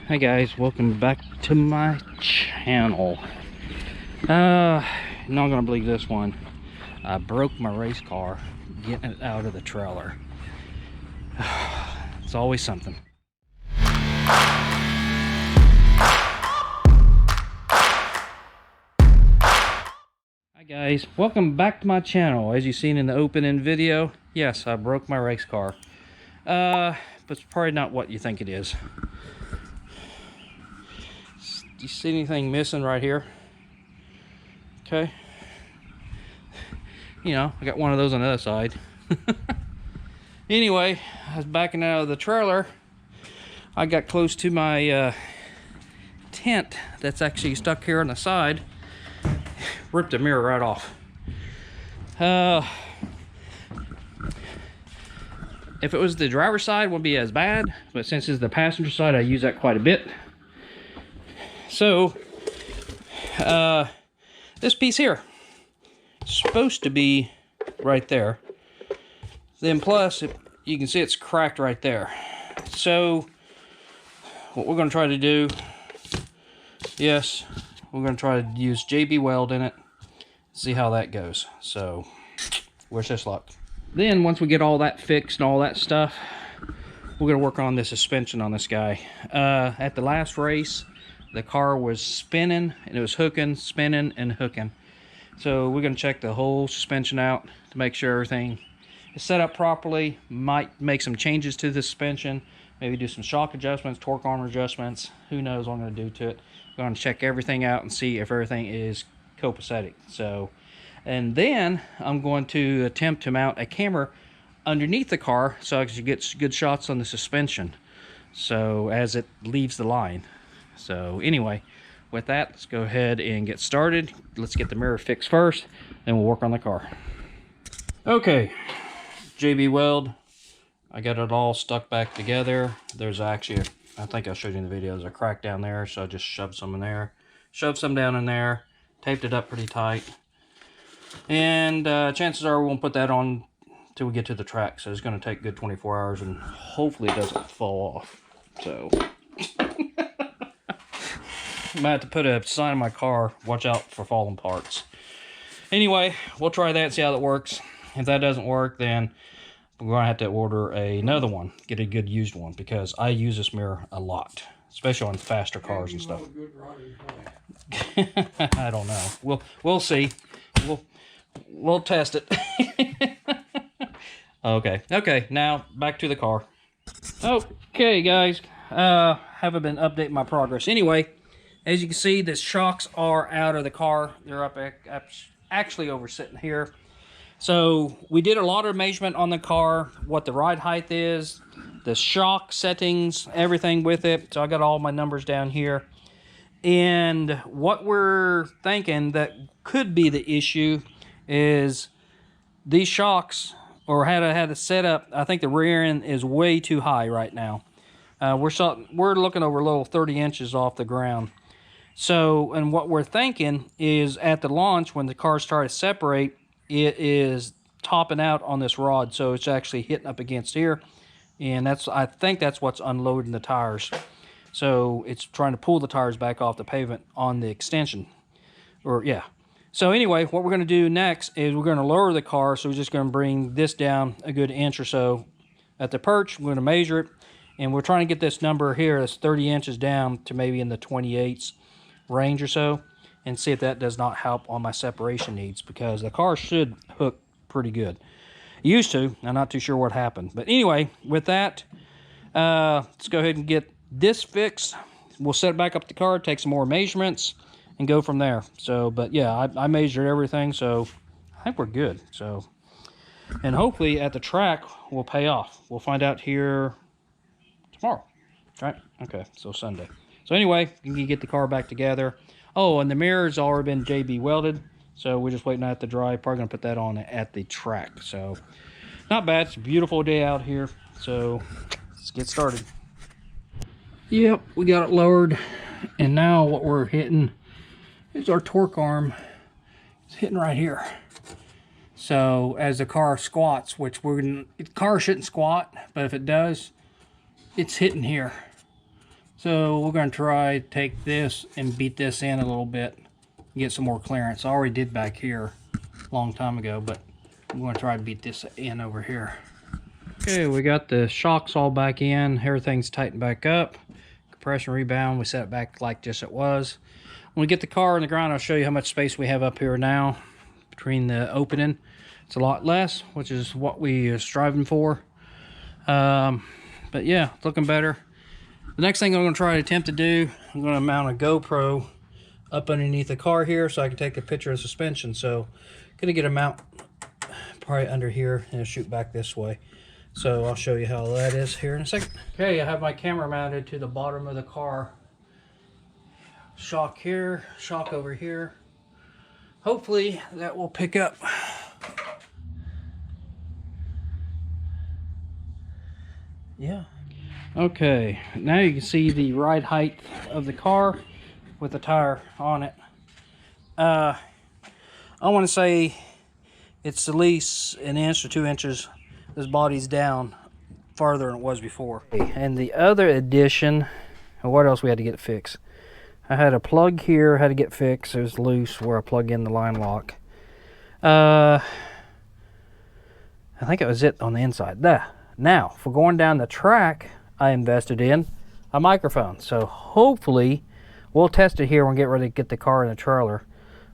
Hi guys, welcome back to my channel. Not gonna believe this one. I broke my race car getting it out of the trailer. It's always something. Hi guys, welcome back to my channel. As you've seen in the opening video, yes, I broke my race car. But it's probably not what you think it is. Do you see anything missing right here? Okay. You know, I got one of those on the other side. Anyway, I was backing out of the trailer. I got close to my tent that's actually stuck here on the side. Ripped the mirror right off. If it was the driver's side, it wouldn't be as bad, but since it's the passenger side, I use that quite a bit. So, this piece here is supposed to be right there. Then plus, you can see it's cracked right there. So, what we're going to try to do, yes, we're going to try to use JB Weld in it, see how that goes. So, wish us luck. Then, once we get all that fixed and all that stuff, we're going to work on the suspension on this guy. At the last race, the car was spinning, and it was hooking, spinning, and hooking. So, we're going to check the whole suspension out to make sure everything is set up properly. Might make some changes to the suspension, maybe do some shock adjustments, torque arm adjustments. Who knows what I'm going to do to it. I'm going to check everything out and see if everything is copacetic. So, and then I'm going to attempt to mount a camera underneath the car so I can get good shots on the suspension, so as it leaves the line. So anyway, with that, let's go ahead and get started. Let's get the mirror fixed first, then we'll work on the car. Okay, JB Weld, I got it all stuck back together. There's actually, I think I showed you in the video, there's a crack down there, so I just shoved some in there, shoved some down in there, taped it up pretty tight. And chances are we won't put that on till we get to the track, so it's going to take a good 24 hours, and hopefully it doesn't fall off. So I might have to put a sign on my car, watch out for falling parts. Anyway, we'll try that and see how that works. If that doesn't work, then we're going to have to order another one, get a good used one, because I use this mirror a lot, especially on faster cars and stuff. I don't know. We'll see. We'll test it. Okay, now back to the car. Okay, guys, haven't been updating my progress. Anyway, as you can see, the shocks are out of the car. They're up actually over sitting here. So we did a lot of measurement on the car, what the ride height is, the shock settings, everything with it. So I got all my numbers down here. And what we're thinking that could be the issue is these shocks, or had it set up, I think the rear end is way too high right now. We're looking over a little 30 inches off the ground. So, and what we're thinking is at the launch, when the cars start to separate, it is topping out on this rod, so it's actually hitting up against here, and I think that's what's unloading the tires. So it's trying to pull the tires back off the pavement on the extension, or yeah. So anyway, what we're going to do next is we're going to lower the car. So we're just going to bring this down a good inch or so at the perch. We're going to measure it, and we're trying to get this number here that's 30 inches down to maybe in the 28s range or so, and see if that does not help on my separation needs, because the car should hook pretty good. It used to. I'm not too sure what happened. But anyway, with that, let's go ahead and get this fixed. We'll set it back up the car, take some more measurements, and go from there. So, but yeah, I measured everything, so I think we're good. So, and hopefully at the track will pay off. We'll find out here tomorrow, right? Okay, so Sunday. So anyway, you can get the car back together. Oh, and the mirror's already been JB welded, so we're just waiting on it to dry. Probably gonna put that on at the track. So not bad. It's a beautiful day out here. So let's get started. Yep, we got it lowered, and now what we're hitting is our torque arm. It's hitting right here. So as the car squats, which the car shouldn't squat, but if it does, it's hitting here. So we're going to try take this and beat this in a little bit, get some more clearance. I already did back here a long time ago, but I'm going to try to beat this in over here. Okay, we got the shocks all back in. Everything's tightened back up. Compression rebound, we set it back like just it was. When we get the car on the ground, I'll show you how much space we have up here now between the opening. It's a lot less, which is what we are striving for. But yeah, it's looking better. The next thing I'm going to try to attempt to do, I'm going to mount a GoPro up underneath the car here so I can take a picture of suspension. So I'm going to get a mount probably under here and shoot back this way. So I'll show you how that is here in a second. Okay, I have my camera mounted to the bottom of the car. Shock here, shock over here. Hopefully that will pick up. Yeah. Okay, now you can see the ride height of the car with the tire on it. I want to say it's at least an inch or 2 inches. This body's down farther than it was before. And the other addition, what else we had to get fixed? I had a plug here, had to get fixed. It was loose where I plug in the line lock. I think it was it on the inside. Now, for going down the track, I invested in a microphone. So hopefully, we'll test it here when we get ready to get the car in the trailer.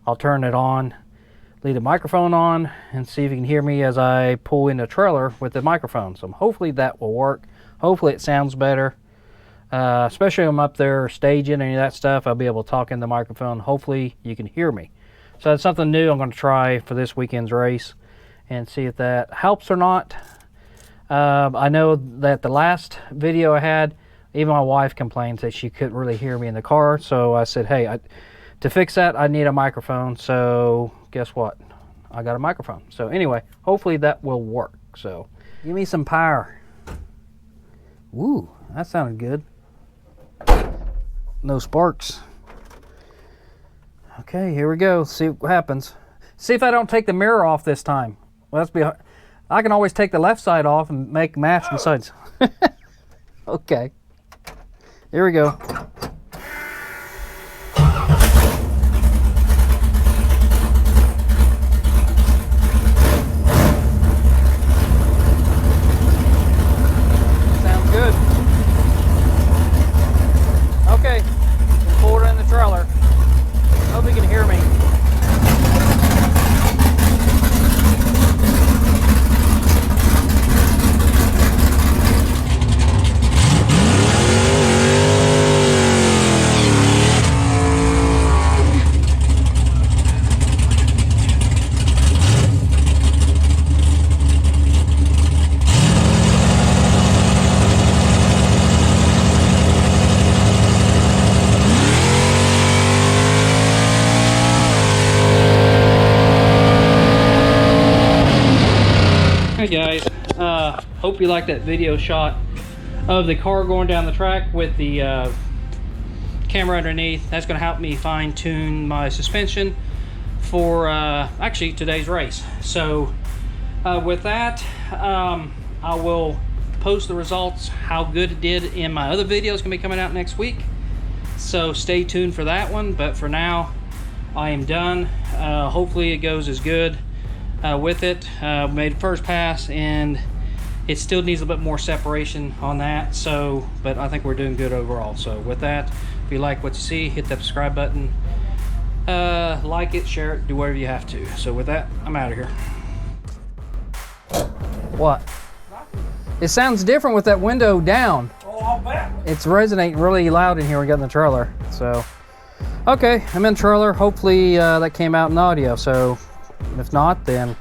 I'll turn it on, leave the microphone on, and see if you can hear me as I pull in the trailer with the microphone. So hopefully that will work. Hopefully it sounds better. Especially when I'm up there staging any of that stuff, I'll be able to talk in the microphone. Hopefully you can hear me. So that's something new I'm going to try for this weekend's race and see if that helps or not. I know that the last video I had, even my wife complained that she couldn't really hear me in the car. So I said, hey, to fix that, I need a microphone. So guess what? I got a microphone. So anyway, hopefully that will work. So give me some power. Woo, that sounded good. No sparks. Okay, here we go. See what happens. See if I don't take the mirror off this time. Well, I can always take the left side off and make matching sides. Okay. Here we go. Sounds good. Okay. Pull it in the trailer. Hope you can hear me. Hey guys, hope you liked that video shot of the car going down the track with the camera underneath. That's going to help me fine tune my suspension for actually today's race. So with that, I will post the results, how good it did in my other video. It's going to be coming out next week. So stay tuned for that one. But for now, I am done. Hopefully it goes as good. With it, made first pass, and it still needs a bit more separation on that. So, but I think we're doing good overall. So with that, if you like what you see, hit that subscribe button, like it, share it, do whatever you have to. So with that, I'm out of here. What? It sounds different with that window down. Oh, I'll bet. It's resonating really loud in here. We got in the trailer. So, okay, I'm in the trailer. Hopefully that came out in audio. So. If not, then